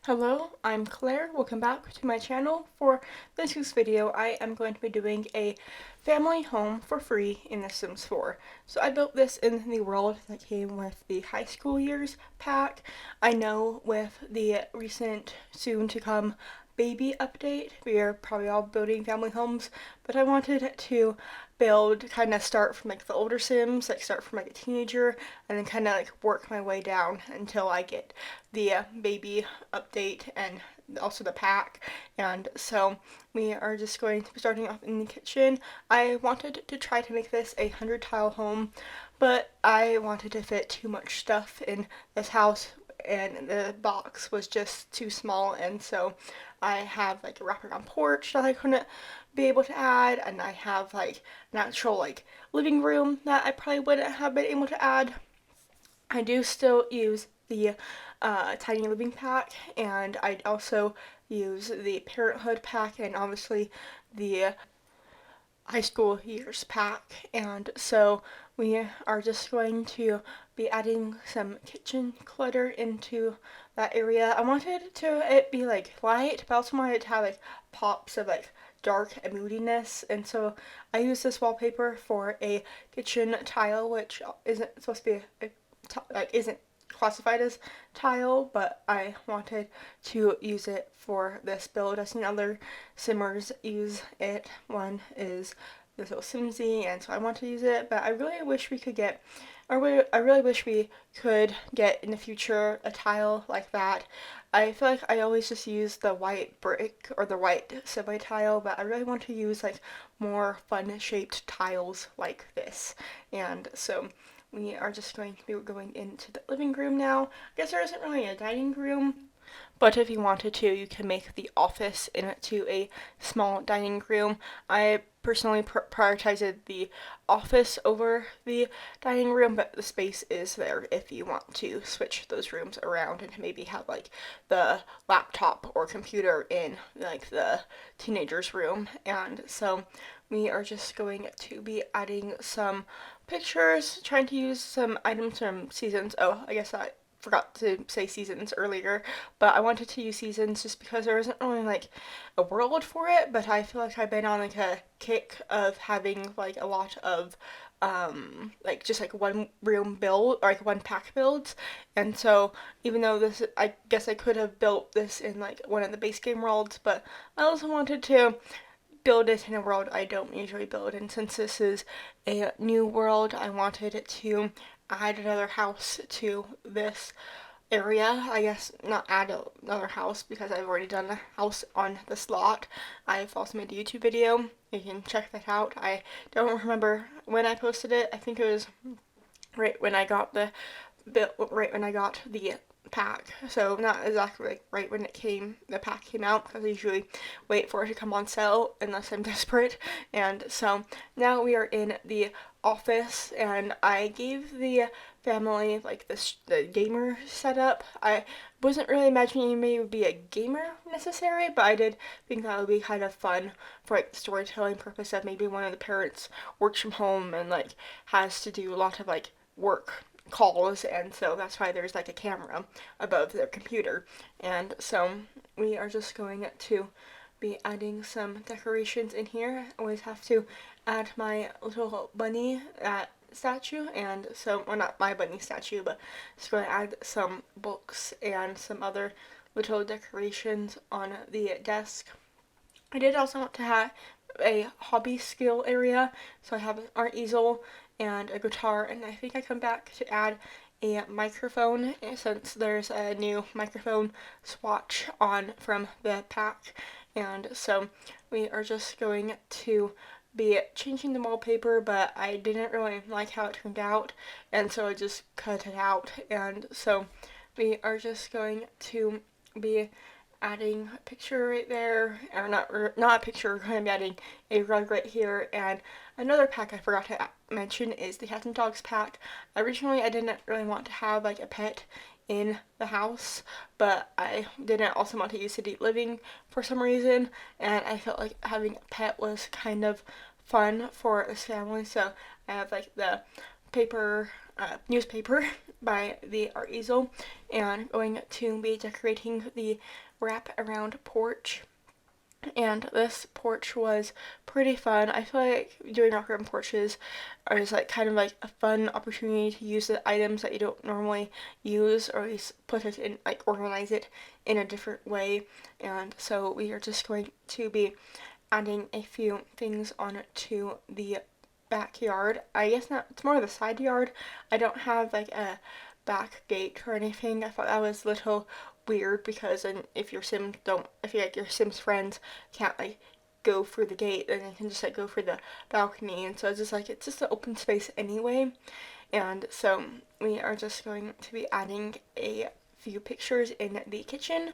Hello, I'm Claire. Welcome back to my channel. For this week's video, I am going to be doing a family home for free in The Sims 4. So I built this in the world that came with the high school years pack. I know with the recent soon to come baby update, we are probably all building family homes, but I wanted to kind of start from like the older Sims, like start from like a teenager, and then kind of like work my way down until I get the baby update and also the pack. And so we are just going to be starting off in the kitchen. I wanted to try to make this a 100 tile home, but I wanted to fit too much stuff in this house and the box was just too small, and so I have like a wraparound porch that I couldn't be able to add, and I have like an actual like living room that I probably wouldn't have been able to add. I do still use the Tiny Living pack, and I also use the Parenthood pack, and obviously the high school years pack. And so we are just going to be adding some kitchen clutter into that area. I wanted to it be like light, but I also wanted it to have like pops of like dark and moodiness, and so I use this wallpaper for a kitchen tile, which isn't supposed to be like isn't classified as tile, but I wanted to use it for this build. I've seen other simmers use it. One is this little Simsy, and so I want to use it, but I really wish we could get, I really wish we could get in the future a tile like that. I feel like I always just use the white brick or the white subway tile, but I really want to use like more fun shaped tiles like this. And so we are just going to be going into the living room now. I guess there isn't really a dining room, but if you wanted to, you can make the office into a small dining room. I personally prioritized the office over the dining room, but the space is there if you want to switch those rooms around and maybe have like the laptop or computer in like the teenager's room. And so we are just going to be adding some pictures, trying to use some items from seasons. Oh, I guess I forgot to say seasons earlier, but I wanted to use seasons just because there isn't really like a world for it, but I feel like I've been on like a kick of having like a lot of like just like one room build or like one pack builds. And so even though this, I guess I could have built this in like one of the base game worlds, but I also wanted to build it in a world I don't usually build, and since this is a new world, I wanted it to add another house to this area. I guess not add another house because I've already done a house on this lot. I've also made a YouTube video. You can check that out. I don't remember when I posted it. I think it was right when I got the pack. So not exactly like right when the pack came out, because I usually wait for it to come on sale unless I'm desperate. And so now we are in the office, and I gave the family like the gamer setup. I wasn't really imagining maybe it would be a gamer necessary, but I did think that would be kind of fun for like storytelling purpose, of maybe one of the parents works from home and like has to do a lot of like work calls, and so that's why there's like a camera above their computer. And so we are just going to be adding some decorations in here. I always have to add my little bunny statue, and so, well, not my bunny statue, but just going to add some books and some other little decorations on the desk. I did also want to have a hobby skill area, so I have an art easel and a guitar, and I think I come back to add a microphone since there's a new microphone swatch on from the pack. And so we are just going to be changing the wallpaper, but I didn't really like how it turned out, and so I just cut it out. And so we are just going to be adding a picture right there, or not a picture, we're going to be adding a rug right here. And another pack I forgot to mention is the Cats and Dogs pack. Originally I didn't really want to have like a pet in the house, but I didn't also want to use city living for some reason, and I felt like having a pet was kind of fun for this family. So I have like the paper newspaper by the art easel, and going to be decorating the wrap around porch. And this porch was pretty fun. I feel like doing wraparound porches is like kind of like a fun opportunity to use the items that you don't normally use, or at least put it in, like organize it in a different way. And so we are just going to be adding a few things onto the backyard. I guess not, it's more the side yard. I don't have like a back gate or anything. I thought that was a little weird because if your Sims don't, if you like your Sims friends can't like go through the gate, then they can just like go through the balcony, and so it's just like it's just an open space anyway. And so we are just going to be adding a few pictures in the kitchen.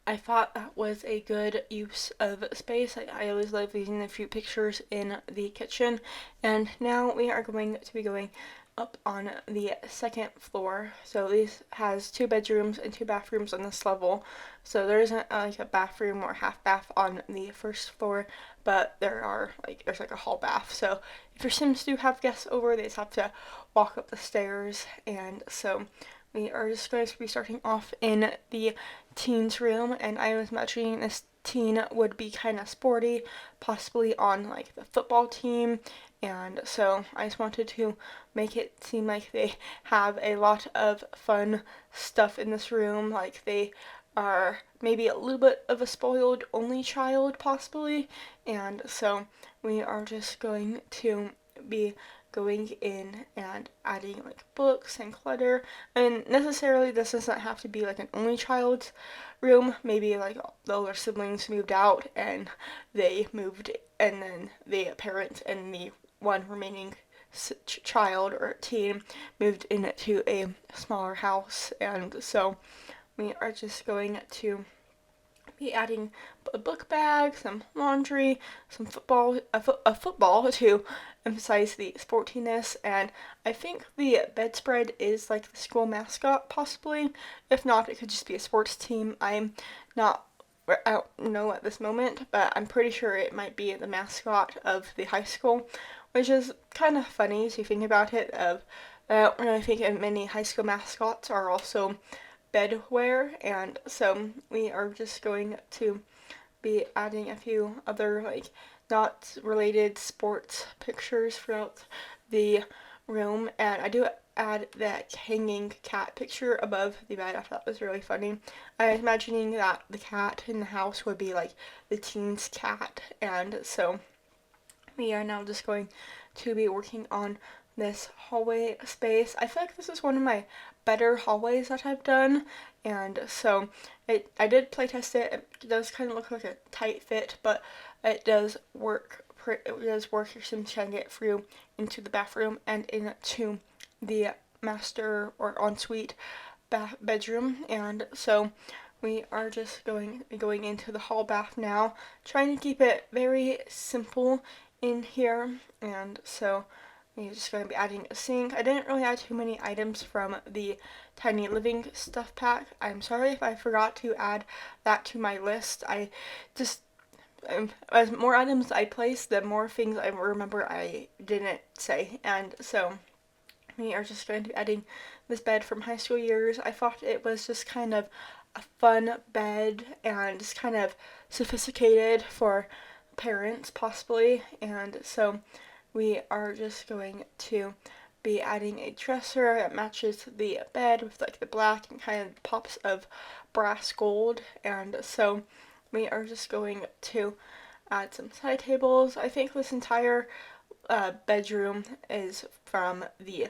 I thought that was a good use of space. I always love using a few pictures in the kitchen. And now we are going to be going up on the second floor. So this has 2 bedrooms and 2 bathrooms on this level. So there isn't like a bathroom or half bath on the first floor, but there's like a hall bath. So if your Sims do have guests over, they just have to walk up the stairs. And so we are just going to be starting off in the teen's room, and I was imagining this teen would be kind of sporty, possibly on like the football team, and so I just wanted to make it seem like they have a lot of fun stuff in this room, like they are maybe a little bit of a spoiled only child possibly, and so we are just going to be going in and adding like books and clutter. And necessarily this doesn't have to be like an only child's room. Maybe like the older siblings moved out and they moved, and then the parents and the one remaining child or teen moved into a smaller house. And so we are just going to be adding a book bag, some laundry, some football, a football to emphasize the sportiness, and I think the bedspread is like the school mascot possibly. If not, it could just be a sports team. Not I don't know at this moment, but I'm pretty sure it might be the mascot of the high school, which is kind of funny if you think about it. I don't really think many high school mascots are also bedwear, and so we are just going to be adding a few other like not related sports pictures throughout the room, and I do add that hanging cat picture above the bed. I thought that was really funny. I was imagining that the cat in the house would be like the teen's cat, and so we are now just going to be working on this hallway space. I feel like this is one of my better hallways that I've done, and so I did playtest it. It does kind of look like a tight fit, but it does work. It does work. Your Sims can get through into the bathroom and into the master or ensuite bedroom, and so we are just going into the hall bath now, trying to keep it very simple in here. And so we're just going to be adding a sink. I didn't really add too many items from the Tiny Living stuff pack. I'm sorry if I forgot to add that to my list. I just, as more items I place, the more things I remember I didn't say. And so we are just going to be adding this bed from high school years. I thought it was just kind of a fun bed and just kind of sophisticated for parents possibly, and so we are just going to be adding a dresser that matches the bed with like the black and kind of pops of brass gold, and so we are just going to add some side tables. I think this entire bedroom is from the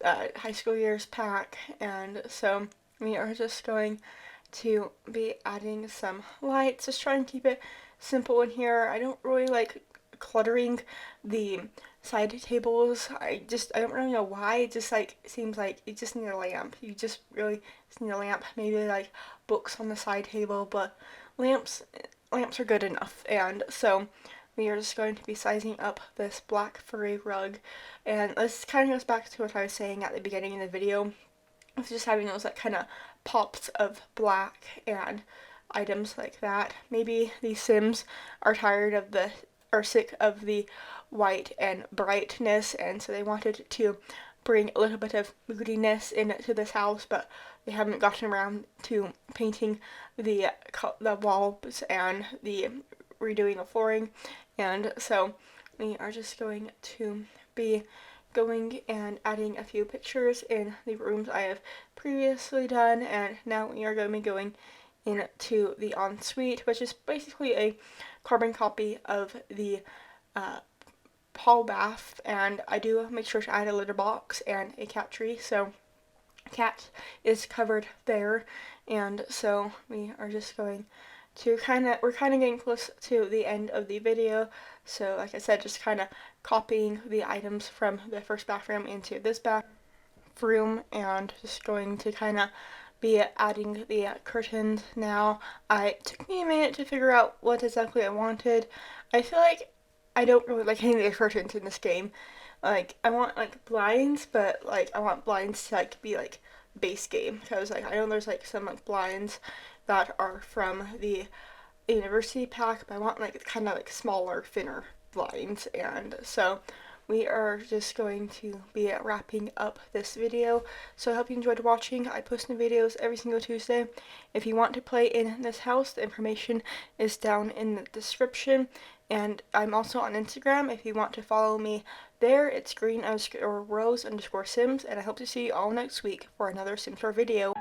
high school years pack, and so we are just going to be adding some lights, just try and keep it simple in here. I don't really like cluttering the side tables. I don't really know why. It just like seems like you just need a lamp. You just really just need a lamp. Maybe like books on the side table, but lamps are good enough. And so we are just going to be sizing up this black furry rug, and this kind of goes back to what I was saying at the beginning of the video. It's just having those like kind of pops of black and items like that. Maybe the Sims are sick of the white and brightness, and so they wanted to bring a little bit of moodiness into this house, but they haven't gotten around to painting the walls and the redoing the flooring, and so we are just going to be going and adding a few pictures in the rooms I have previously done, and now we are going to be going into the ensuite, which is basically a carbon copy of the hall bath, and I do make sure to add a litter box and a cat tree, so cat is covered there, and so we are just going to we're kind of getting close to the end of the video, so like I said, just kind of copying the items from the first bathroom into this bathroom, and just going to kind of be adding the curtains now. It took me a minute to figure out what exactly I wanted. I feel like I don't really like any of the curtains in this game. Like, I want like blinds, but like I want blinds to like be like base game, because like I know there's like some like blinds that are from the university pack, but I want like kind of like smaller, thinner blinds, and so we are just going to be wrapping up this video. So I hope you enjoyed watching. I post new videos every single Tuesday. If you want to play in this house, the information is down in the description, and I'm also on Instagram if you want to follow me there. It's green_rose_sims, and I hope to see you all next week for another Sims 4 video.